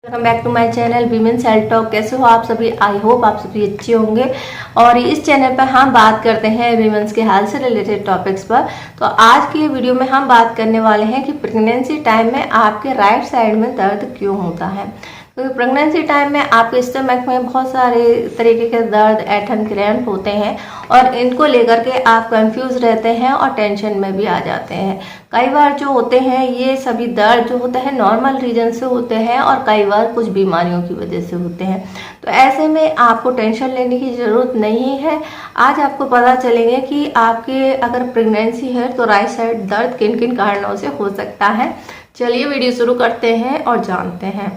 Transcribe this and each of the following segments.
Welcome back to my channel women's health talk. कैसे हो आप सभी? आई होप आप सभी अच्छे होंगे। और इस चैनल पर हम बात करते हैं वीमेंस के हेल्थ से रिलेटेड टॉपिक्स पर। तो आज की वीडियो में हम बात करने वाले हैं कि प्रेगनेंसी टाइम में आपके राइट साइड में दर्द क्यों होता है। क्योंकि प्रेगनेंसी टाइम में आपके स्टमक में बहुत सारे तरीके के दर्द, ऐंठन, क्रैम्प होते हैं और इनको लेकर के आप कंफ्यूज रहते हैं और टेंशन में भी आ जाते हैं। कई बार जो होते हैं ये सभी दर्द जो होते हैं नॉर्मल रीजन से होते हैं और कई बार कुछ बीमारियों की वजह से होते हैं। तो ऐसे में आपको टेंशन लेने की ज़रूरत नहीं है। आज आपको पता चलेंगे कि आपके अगर प्रेगनेंसी है तो राइट साइड दर्द किन किन कारणों से हो सकता है। चलिए वीडियो शुरू करते हैं और जानते हैं।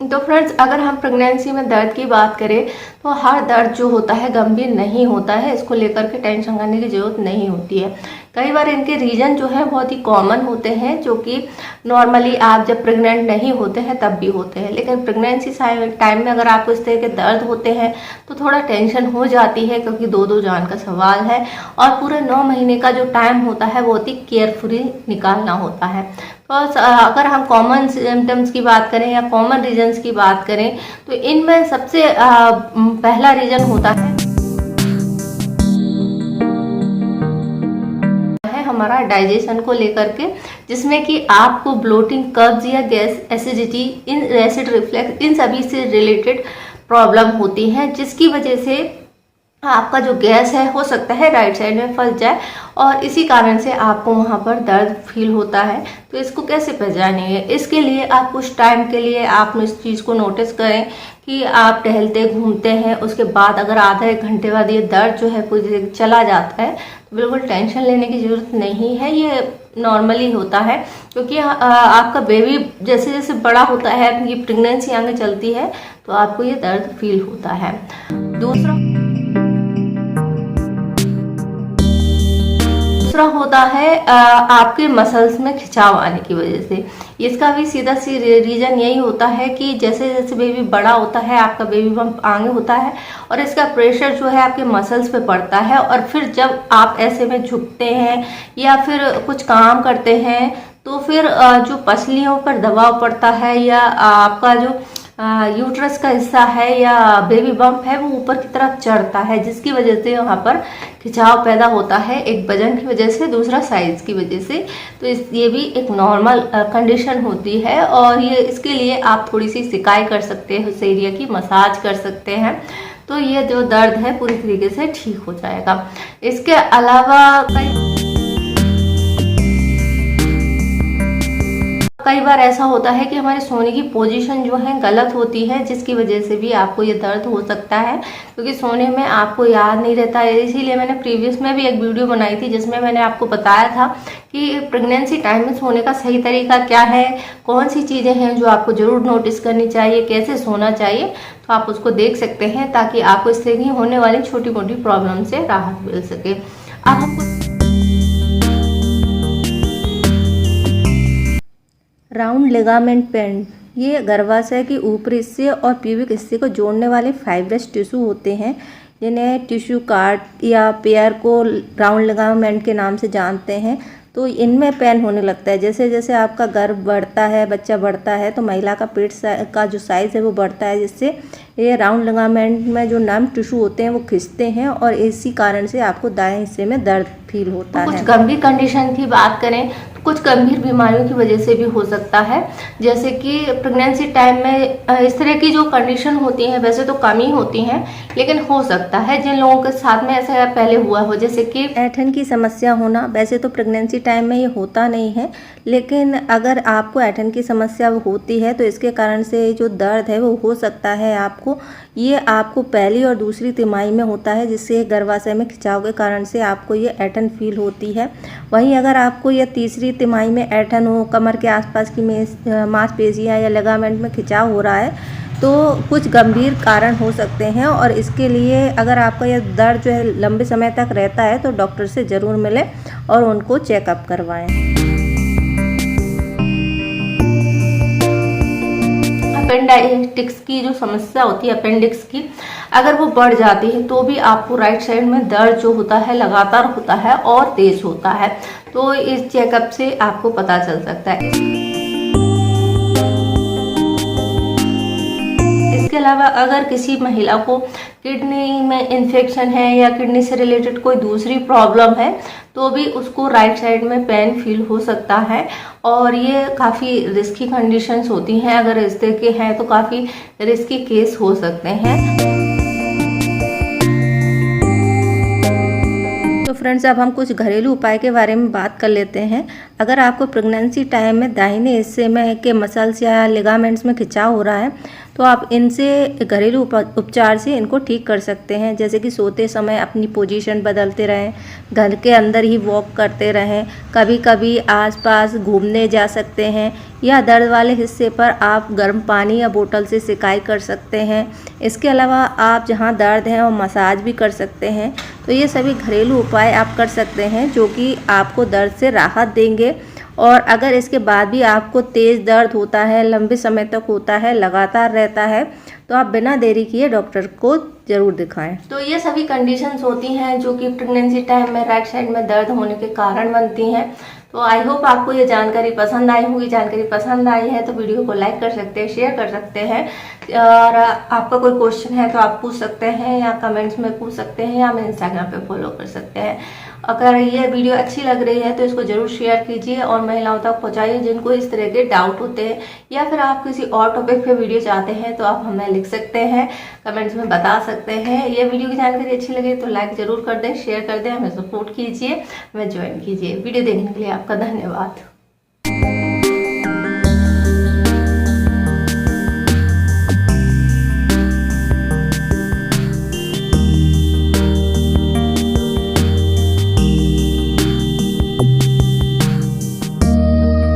तो फ्रेंड्स, अगर हम प्रेगनेंसी में दर्द की बात करें तो हर दर्द जो होता है गंभीर नहीं होता है। इसको लेकर के टेंशन करने की ज़रूरत नहीं होती है। कई बार इनके रीज़न जो है बहुत ही कॉमन होते हैं, जो कि नॉर्मली आप जब प्रेग्नेंट नहीं होते हैं तब भी होते हैं। लेकिन प्रेगनेंसी टाइम में अगर आपको इस तरह के दर्द होते हैं तो थोड़ा टेंशन हो जाती है, क्योंकि दो जान का सवाल है और पूरे 9 महीने का जो टाइम होता है बहुत ही केयरफुली निकालना होता है। तो अगर हम कॉमन सिम्टम्स की बात करें या कॉमन रीजन्स की बात करें तो इनमें सबसे पहला रीजन होता है हमारा डाइजेशन को लेकर के, जिसमें कि आपको ब्लोटिंग, कब्ज या गैस, एसिडिटी, एसिड रिफ्लेक्स, इन सभी से रिलेटेड प्रॉब्लम होती हैं, जिसकी वजह से आपका जो गैस है हो सकता है राइट साइड में फंस जाए और इसी कारण से आपको वहाँ पर दर्द फील होता है। तो इसको कैसे पहचानेंगे? इसके लिए आप कुछ टाइम के लिए आप इस चीज़ को नोटिस करें कि आप टहलते घूमते हैं, उसके बाद अगर आधा एक घंटे बाद ये दर्द जो है कुछ चला जाता है तो बिल्कुल टेंशन लेने की ज़रूरत नहीं है। ये नॉर्मली होता है, क्योंकि आपका बेबी जैसे जैसे बड़ा होता है, ये प्रेगनेंसी आगे चलती है तो आपको ये दर्द फील होता है। दूसरा होता है आपके मसल्स में खिंचाव आने की वजह से। इसका भी सीधा सी रीजन यही होता है कि जैसे जैसे बेबी बड़ा होता है, आपका बेबी बम्प आगे होता है और इसका प्रेशर जो है आपके मसल्स पे पड़ता है और फिर जब आप ऐसे में झुकते हैं या फिर कुछ काम करते हैं तो फिर जो पसलियों पर दबाव पड़ता है या आपका जो यूट्रस का हिस्सा है या बेबी बम्प है वो ऊपर की तरफ चढ़ता है, जिसकी वजह से वहाँ पर खिंचाव पैदा होता है। एक वजन की वजह से, दूसरा साइज की वजह से। तो ये भी एक नॉर्मल कंडीशन होती है और ये इसके लिए आप थोड़ी सी सिकाई कर सकते हैं, उस एरिया की मसाज कर सकते हैं, तो ये जो दर्द है पूरी तरीके से ठीक हो जाएगा। इसके अलावा कई बार ऐसा होता है कि हमारे सोने की पोजीशन जो है गलत होती है, जिसकी वजह से भी आपको ये दर्द हो सकता है, क्योंकि सोने में आपको याद नहीं रहता है। इसीलिए मैंने प्रीवियस में भी एक वीडियो बनाई थी जिसमें मैंने आपको बताया था कि प्रेगनेंसी टाइम में सोने का सही तरीका क्या है, कौन सी चीज़ें हैं जो आपको ज़रूर नोटिस करनी चाहिए, कैसे सोना चाहिए। तो आप उसको देख सकते हैं ताकि आपको इससे ही होने वाली छोटी मोटी प्रॉब्लम से राहत मिल सके। अब हम राउंड लिगामेंट पेन, ये गर्भाशय के ऊपरी हिस्से और प्यूबिक हिस्से को जोड़ने वाले फाइब्रस टिश्यू होते हैं, जिन्हें टिश्यू कार्ड या पेयर को राउंड लिगामेंट के नाम से जानते हैं। तो इनमें पेन होने लगता है जैसे जैसे आपका गर्भ बढ़ता है, बच्चा बढ़ता है, तो महिला का पेट का जो साइज़ है वो बढ़ता है, जिससे ये राउंड लिगामेंट में जो नर्व टिश्यू होते हैं वो खिंचते हैं और इसी कारण से आपको दाएं हिस्से में दर्द फील होता है। कुछ गंभीर कंडीशन की बात करें तो कुछ गंभीर बीमारियों की वजह से भी हो सकता है, जैसे कि प्रेगनेंसी टाइम में इस तरह की जो कंडीशन होती हैं वैसे तो कम ही होती हैं, लेकिन हो सकता है जिन लोगों के साथ में ऐसा पहले हुआ हो, जैसे कि ऐंठन की समस्या होना। वैसे तो प्रेगनेंसी टाइम में ये होता नहीं है, लेकिन अगर आपको ऐंठन की समस्या होती है तो इसके कारण से जो दर्द है वो हो सकता है आपको। ये आपको पहली और दूसरी तिमाही में होता है, जिससे गर्भाशय में खिंचाव के कारण से आपको ये ऐंठन फील होती है। वहीं अगर आपको ये तीसरी तिमाही में ऐंठन हो, कमर के आसपास की मांसपेशियां या लिगामेंट में खिंचाव हो रहा है, तो कुछ गंभीर कारण हो सकते हैं और इसके लिए अगर आपका यह दर्द जो है लंबे समय तक रहता है तो डॉक्टर से ज़रूर मिलें और उनको चेकअप करवाएं। अपेंडिक्स की जो समस्या होती है, अपेंडिक्स की, अगर वो बढ़ जाती है तो भी आपको राइट साइड में दर्द जो होता है लगातार होता है और तेज होता है। तो इस चेकअप से आपको पता चल सकता है। इसके अलावा अगर किसी महिला को किडनी में इन्फेक्शन है या किडनी से रिलेटेड कोई दूसरी प्रॉब्लम है तो भी उसको राइट साइड में पेन फील हो सकता है, और ये काफ़ी रिस्की कंडीशंस होती हैं। अगर इस तरह के हैं तो काफ़ी रिस्की केस हो सकते हैं। तो फ्रेंड्स, अब हम कुछ घरेलू उपाय के बारे में बात कर लेते हैं। अगर आपको प्रेगनेंसी टाइम में दाहिने हिस्से में के मसल्स या लिगामेंट्स में खिंचाव हो रहा है तो आप इनसे घरेलू उपचार से इनको ठीक कर सकते हैं। जैसे कि सोते समय अपनी पोजीशन बदलते रहें, घर के अंदर ही वॉक करते रहें, कभी कभी आसपास घूमने जा सकते हैं, या दर्द वाले हिस्से पर आप गर्म पानी या बोतल से सिकाई कर सकते हैं। इसके अलावा आप जहां दर्द है वो मसाज भी कर सकते हैं। तो ये सभी घरेलू उपाय आप कर सकते हैं जो कि आपको दर्द से राहत देंगे। और अगर इसके बाद भी आपको तेज़ दर्द होता है, लंबे समय तक होता है, लगातार रहता है, तो आप बिना देरी किए डॉक्टर को ज़रूर दिखाएं। तो ये सभी कंडीशंस होती हैं जो कि प्रेगनेंसी टाइम में राइट साइड में दर्द होने के कारण बनती हैं। तो आई होप आपको ये जानकारी पसंद आई होगी। जानकारी पसंद आई है तो वीडियो को लाइक कर सकते हैं, शेयर कर सकते हैं, और आपका कोई क्वेश्चन है तो आप पूछ सकते हैं या कमेंट्स में पूछ सकते हैं, या हमें इंस्टाग्राम पे फॉलो कर सकते हैं। अगर ये वीडियो अच्छी लग रही है तो इसको जरूर शेयर कीजिए और महिलाओं तक पहुंचाइए जिनको इस तरह के डाउट होते हैं, या फिर आप किसी और टॉपिक पे वीडियो चाहते हैं तो आप हमें लिख सकते हैं, कमेंट्स में बता सकते हैं। ये वीडियो की जानकारी अच्छी लगे तो लाइक जरूर कर दें, शेयर कर दें, हमें सपोर्ट कीजिए, हमें ज्वाइन कीजिए। वीडियो देखने के लिए आपका धन्यवाद।